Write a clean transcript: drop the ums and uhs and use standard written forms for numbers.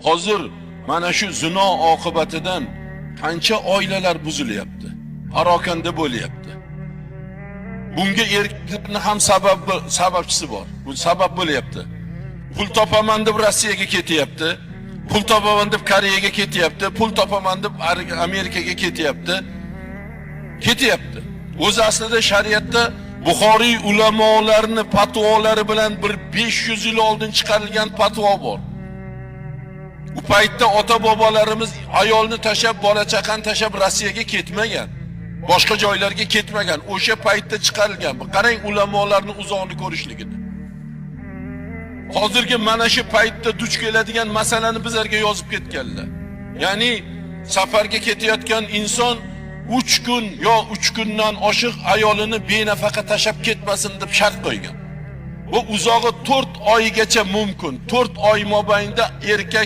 Hozir mana shu zino oqibatidan qancha oilalar buzilyapti, parokanda bo'lyapti. Bunga erkaklarning ham sababchisi bor. Bu sabab bo'lyapti. Pul topaman deb Rossiyaga ketyapti. Pul topaman deb Koreyaga ketyapti. Pul topaman deb Amerikaga ketyapti. O'zi aslida shariatda Buxoriy ulamolarining fatvolari bilan bir 500 yil oldin chiqarilgan fatvo bor. Bu paytda ota-bobolarimiz ayolni tashab, bola chaqani tashab Rossiyaga ketmagan. Boshqa joylarga ketmagan. O'sha paytda chiqarilgan. Qarang ulamolarning uzoqni ko'rishligini. Hozirgi mana shu paytda duch keladigan masalani bizlarga yozib ketganlar. Ya'ni safarga ketayotgan inson 3 kun yo 3 kundan oshiq ayolini benafaqa tashab ketmasin deb shart qo'ygan. Bu uzog'i 4 oygacha mumkin. 4 oy mobaynida erkak